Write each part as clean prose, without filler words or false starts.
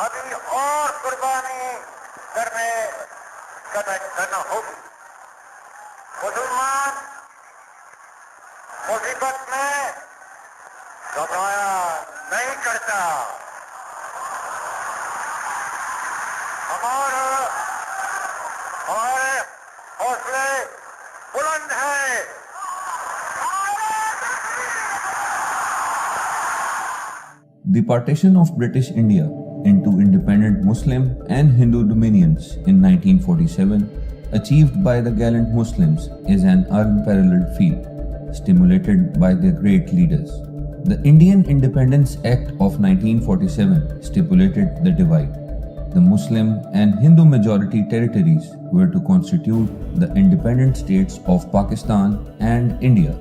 अभी और कुर्बानी करना होगी। मुसलमान मुसीबत में घबराया नहीं करता। हमारे हौसले बुलंद हैं। The partition of British India into independent Muslim and Hindu dominions in 1947, achieved by the gallant Muslims, is an unparalleled feat, stimulated by their great leaders. The Indian Independence Act of 1947 stipulated the divide. The Muslim and Hindu majority territories were to constitute the independent states of Pakistan and India,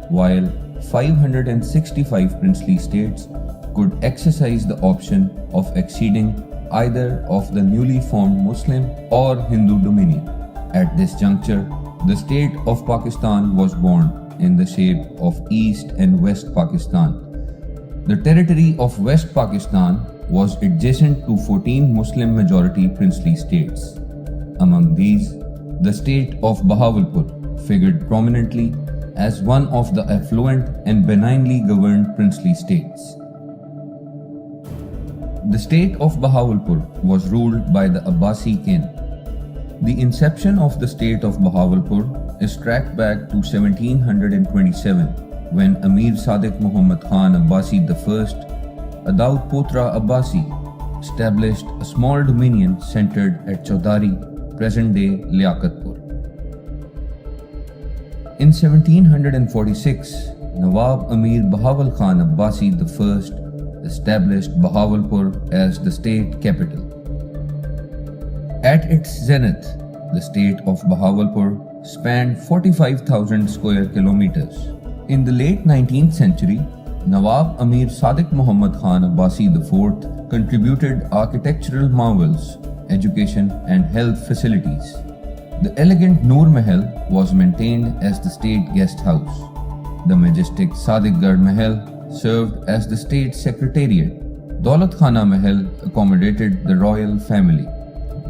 while 565 princely states could exercise the option of acceding either of the newly formed Muslim or Hindu dominion. At this juncture, the state of Pakistan was born in the shape of East and West Pakistan. The territory of West Pakistan was adjacent to 14 Muslim majority princely states. Among these, the state of Bahawalpur figured prominently as one of the affluent and benignly governed princely states. The state of Bahawalpur was ruled by the Abbasi kin. The inception of the state of Bahawalpur is tracked back to 1727 when Ameer Sadiq Muhammad Khan Abbasi I, Adaud Potra Abbasi, established a small dominion centered at Chaudhari, present-day Liaqatpur. In 1746, Nawab Ameer Bahawal Khan Abbasi I established Bahawalpur as the state capital. At its zenith, the state of Bahawalpur spanned 45,000 square kilometers. In the late 19th century, Nawab Ameer Sadiq Muhammad Khan Abbasi IV contributed architectural marvels, education and health facilities. The elegant Noor Mahal was maintained as the state guest house. The majestic Sadiqgarh Mahal served as the state secretariat. Daulat Khana Mahal accommodated the royal family.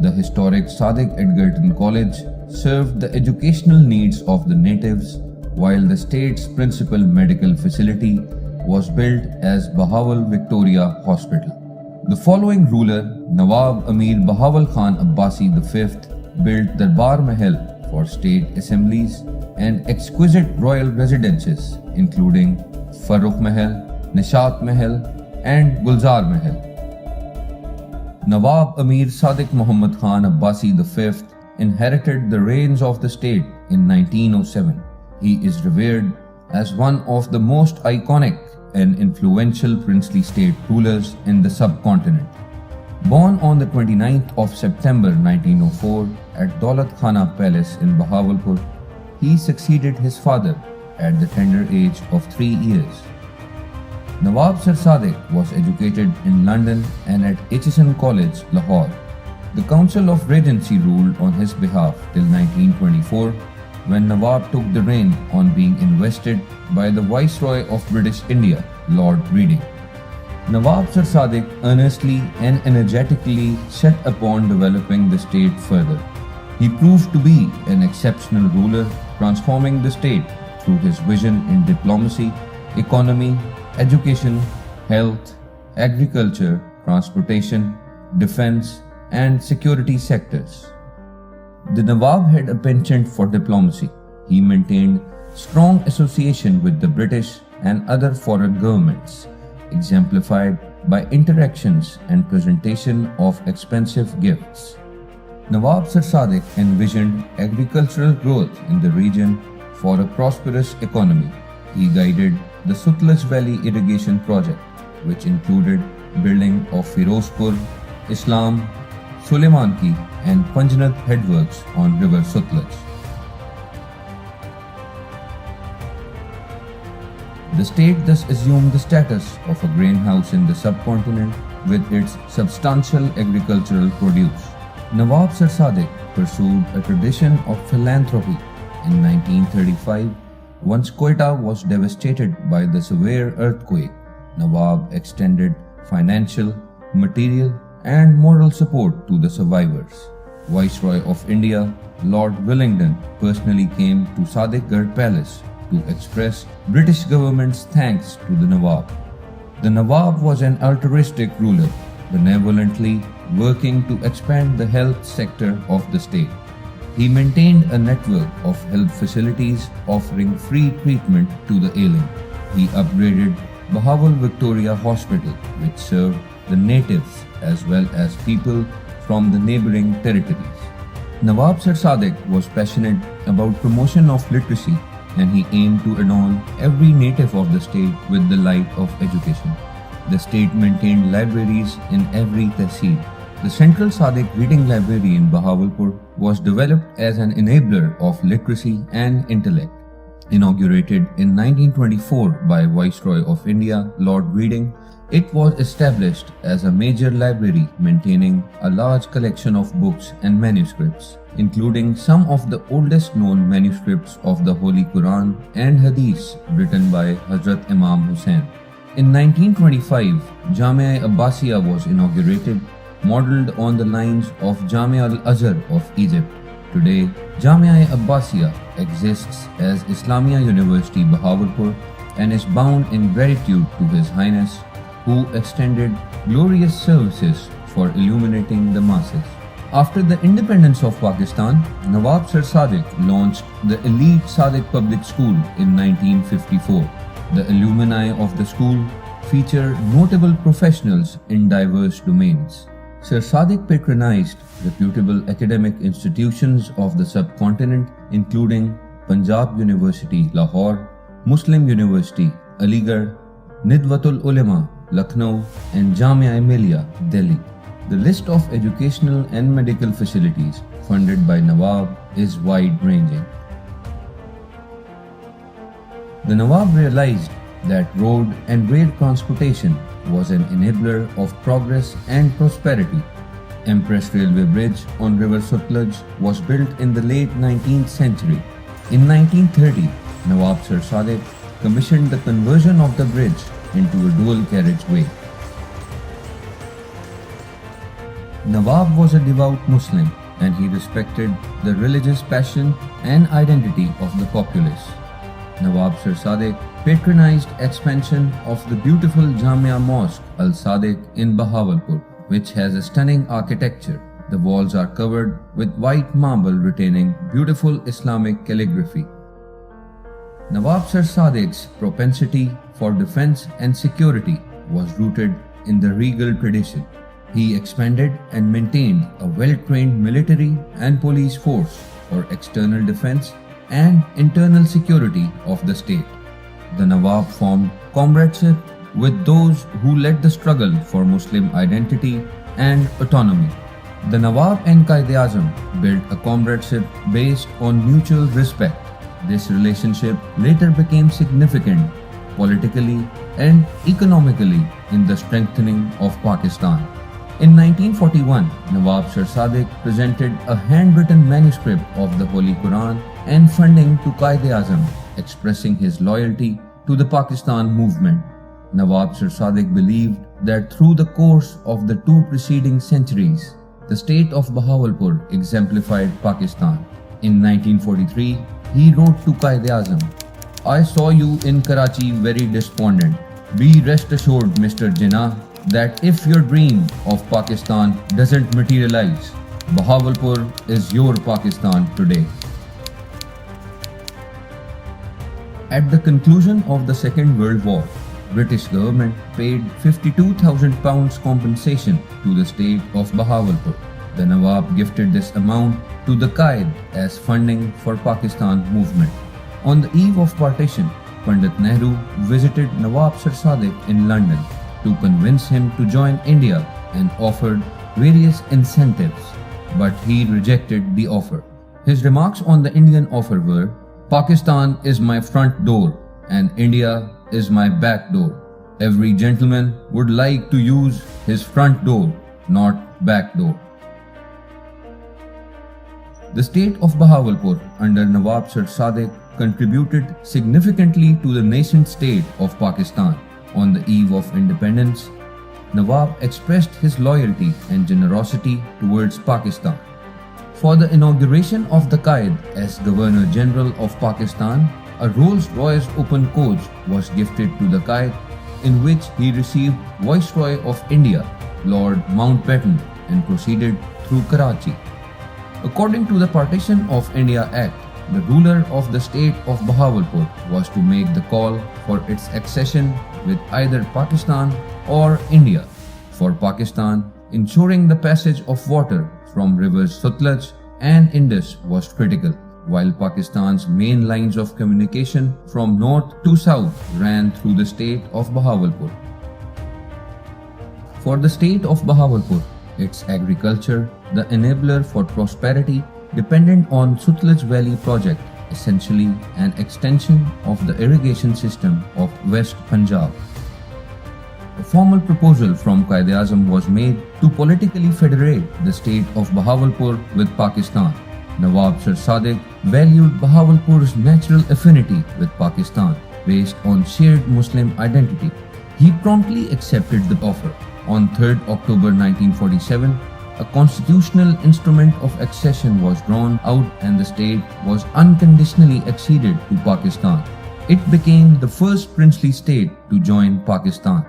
The historic Sadiq Edgerton College served the educational needs of the natives, while the state's principal medical facility was built as Bahawal Victoria Hospital. The following ruler, Nawab Ameer Bahawal Khan Abbasi V, built Darbar Mahal for state assemblies and exquisite royal residences, including Farrukh Mahal, Nishat Mahal, and Gulzar Mahal. Nawab Ameer Sadiq Muhammad Khan Abbasi V inherited the reins of the state in 1907. He is revered as one of the most iconic and influential princely state rulers in the subcontinent. Born on the 29th of September 1904 at Daulat Khana Palace in Bahawalpur, he succeeded his father at the tender age of 3 years. Nawab Sir Sadiq was educated in London and at Aitchison College, Lahore. The Council of Regency ruled on his behalf till 1924, when Nawab took the reign on being invested by the Viceroy of British India, Lord Reading. Nawab Sir Sadiq earnestly and energetically set upon developing the state further. He proved to be an exceptional ruler, transforming the state through his vision in diplomacy, economy, education, health, agriculture, transportation, defense, and security sectors. The Nawab had a penchant for diplomacy. He maintained strong association with the British and other foreign governments, exemplified by interactions and presentation of expensive gifts. Nawab Sir Sadiq envisioned agricultural growth in the region for a prosperous economy. He guided the Sutlej Valley irrigation project, which included building of Firozpur, Islam, Suleimanki and Panjnath headworks on river Sutlej. The state thus assumed the status of a grain house in the subcontinent with its substantial agricultural produce. Nawab Sir Sadiq pursued a tradition of philanthropy. In 1935, once Quetta was devastated by the severe earthquake, Nawab extended financial, material and moral support to the survivors. Viceroy of India, Lord Wellington, personally came to Sadiq Palace to express British government's thanks to the Nawab. The Nawab was an altruistic ruler, benevolently working to expand the health sector of the state. He maintained a network of health facilities offering free treatment to the ailing. He upgraded Bahawal Victoria Hospital, which served the natives as well as people from the neighboring territories. Nawab Sir Sadiq was passionate about promotion of literacy, and he aimed to adorn every native of the state with the light of education. The state maintained libraries in every tehsil. The Central Sadiq Reading Library in Bahawalpur was developed as an enabler of literacy and intellect. Inaugurated in 1924 by Viceroy of India, Lord Reading, it was established as a major library maintaining a large collection of books and manuscripts, including some of the oldest known manuscripts of the Holy Quran and Hadiths written by Hazrat Imam Hussain. In 1925, Jamia Abbasiya was inaugurated, modeled on the lines of Jamia al-Azhar of Egypt. Today, Jamia Abbasiya exists as Islamia University Bahawalpur and is bound in gratitude to His Highness, who extended glorious services for illuminating the masses. After the independence of Pakistan, Nawab Sir Sadiq launched the elite Sadiq Public School in 1954. The alumni of the school feature notable professionals in diverse domains. Sir Sadiq patronized reputable academic institutions of the subcontinent, including Punjab University, Lahore, Muslim University, Aligarh, Nidwatul Ulema, Lucknow, and Jamia Millia, Delhi. The list of educational and medical facilities funded by Nawab is wide-ranging. The Nawab realized that road and rail transportation was an enabler of progress and prosperity. Empress Railway Bridge on River Sutlej was built in the late 19th century. In 1930, Nawab Sir Sadiq commissioned the conversion of the bridge into a dual carriageway. Nawab was a devout Muslim and he respected the religious passion and identity of the populace. Nawab Sir Sadiq patronized expansion of the beautiful Jamia Mosque Al Sadiq in Bahawalpur, which has a stunning architecture. The walls are covered with white marble retaining beautiful Islamic calligraphy. Nawab Sir Sadiq's propensity for defense and security was rooted in the regal tradition. He expanded and maintained a well-trained military and police force for external defense and internal security of the state. The Nawab formed comradeship with those who led the struggle for Muslim identity and autonomy. The Nawab and Quaid-e-Azam built a comradeship based on mutual respect. This relationship later became significant politically and economically in the strengthening of Pakistan. In 1941, Nawab Sir Sadiq presented a handwritten manuscript of the Holy Quran and funding to Quaid-e-Azam, expressing his loyalty to the Pakistan movement. Nawab Sir Sadiq believed that through the course of the two preceding centuries, the state of Bahawalpur exemplified Pakistan. In 1943, he wrote to Quaid-e-Azam, "I saw you in Karachi very despondent. Be rest assured, Mr. Jinnah, that if your dream of Pakistan doesn't materialize, Bahawalpur is your Pakistan today." At the conclusion of the Second World War, British government paid £52,000 compensation to the state of Bahawalpur. The Nawab gifted this amount to the Qaid as funding for Pakistan movement. On the eve of partition, Pandit Nehru visited Nawab Sir Sadiq in London to convince him to join India and offered various incentives, but he rejected the offer. His remarks on the Indian offer were, "Pakistan is my front door and India is my back door. Every gentleman would like to use his front door, not back door." The state of Bahawalpur under Nawab Sir Sadiq contributed significantly to the nascent state of Pakistan. On the eve of independence, Nawab expressed his loyalty and generosity towards Pakistan. For the inauguration of the Qaid as Governor General of Pakistan, a Rolls-Royce open coach was gifted to the Qaid, in which he received Viceroy of India, Lord Mountbatten, and proceeded through Karachi. According to the Partition of India Act, the ruler of the state of Bahawalpur was to make the call for its accession with either Pakistan or India. For Pakistan, ensuring the passage of water from rivers Sutlej and Indus was critical, while Pakistan's main lines of communication from north to south ran through the state of Bahawalpur. For the state of Bahawalpur, its agriculture, the enabler for prosperity, dependent on Sutlej Valley project, essentially an extension of the irrigation system of West Punjab. A formal proposal from Quaid-e-Azam was made to politically federate the state of Bahawalpur with Pakistan. Nawab Sir Sadiq valued Bahawalpur's natural affinity with Pakistan based on shared Muslim identity. He promptly accepted the offer. On 3rd October 1947, a constitutional instrument of accession was drawn out and the state was unconditionally acceded to Pakistan. It became the first princely state to join Pakistan.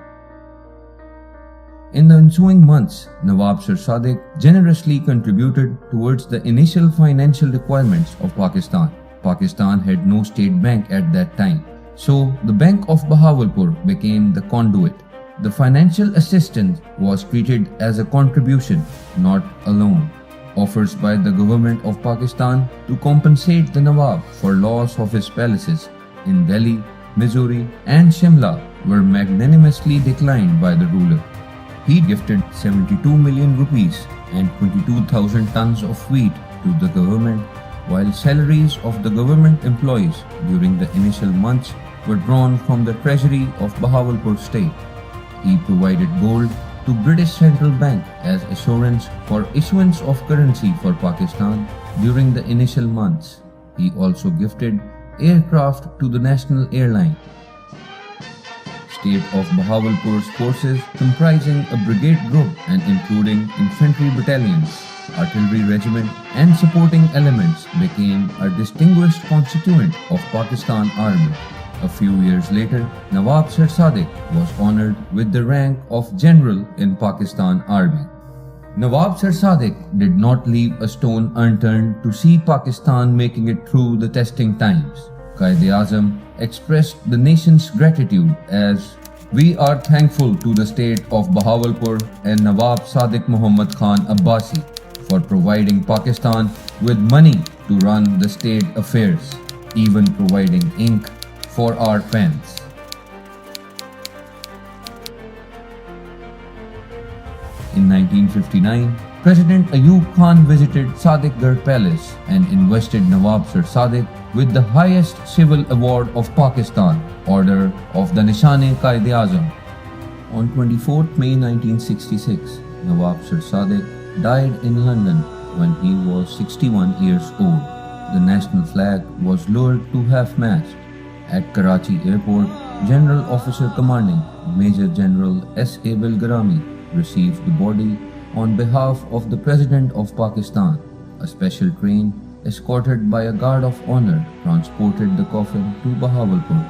In the ensuing months, Nawab Sir Sadiq generously contributed towards the initial financial requirements of Pakistan. Pakistan had no state bank at that time, so the Bank of Bahawalpur became the conduit. The financial assistance was treated as a contribution, not a loan. Offers by the government of Pakistan to compensate the Nawab for loss of his palaces in Delhi, Missouri and Shimla were magnanimously declined by the ruler. He gifted 72 million rupees and 22,000 tons of wheat to the government, while salaries of the government employees during the initial months were drawn from the treasury of Bahawalpur state. He provided gold to British Central Bank as assurance for issuance of currency for Pakistan during the initial months. He also gifted aircraft to the national airline. State of Bahawalpur's forces, comprising a brigade group and including infantry battalions, artillery regiment and supporting elements, became a distinguished constituent of Pakistan Army. A few years later, Nawab Sir Sadiq was honored with the rank of General in Pakistan Army. Nawab Sir Sadiq did not leave a stone unturned to see Pakistan making it through the testing times. Quaid-e-Azam expressed the nation's gratitude as, "We are thankful to the state of Bahawalpur and Nawab Sadiq Muhammad Khan Abbasi for providing Pakistan with money to run the state affairs, even providing ink for our pens." In 1959, President Ayub Khan visited Sadiqgarh Palace and invested Nawab Sir Sadiq with the highest civil award of Pakistan, Order of the Nishan-e-Quaid-e-Azam. On 24th May 1966, Nawab Sir Sadiq died in London when he was 61 years old. The national flag was lowered to half-mast. At Karachi Airport, General Officer Commanding Major General S.A. Bilgarami received the body on behalf of the President of Pakistan. A special train, escorted by a guard of honor, transported the coffin to Bahawalpur.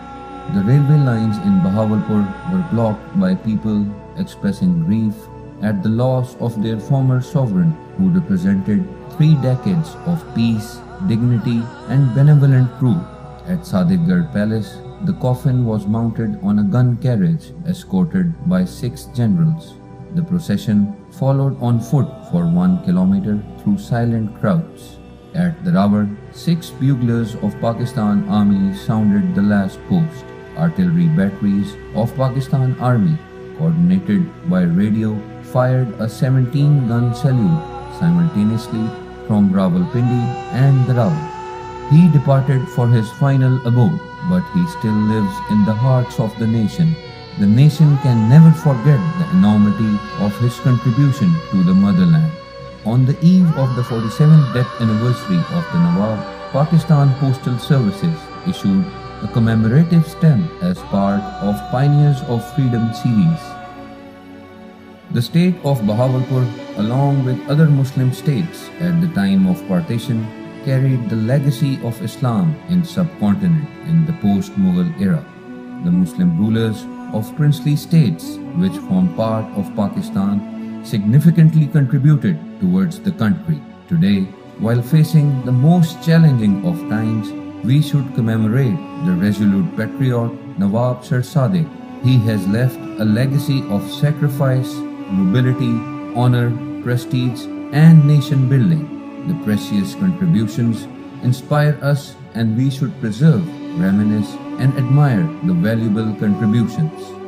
The railway lines in Bahawalpur were blocked by people expressing grief at the loss of their former sovereign, who represented 3 decades of peace, dignity and benevolent rule. At Sadiqgarh Palace, the coffin was mounted on a gun carriage escorted by 6 generals. The procession followed on foot for 1 kilometer through silent crowds. At the Rawar, 6 buglers of Pakistan Army sounded the last post. Artillery batteries of Pakistan Army, coordinated by radio, fired a 17-gun salute simultaneously from Rawalpindi and the Rawar. He departed for his final abode, but he still lives in the hearts of the nation. The nation can never forget the enormity of his contribution to the motherland. On the eve of the 47th death anniversary of the Nawab, Pakistan Postal Services issued a commemorative stamp as part of Pioneers of Freedom series. The state of Bahawalpur, along with other Muslim states at the time of partition, carried the legacy of Islam in subcontinent in the post-Mughal era. The Muslim rulers of princely states, which formed part of Pakistan, significantly contributed towards the country. Today, while facing the most challenging of times, we should commemorate the resolute patriot Nawab Sir Sadiq. He has left a legacy of sacrifice, nobility, honor, prestige, and nation building. The precious contributions inspire us, and we should preserve, reminisce, and admire the valuable contributions.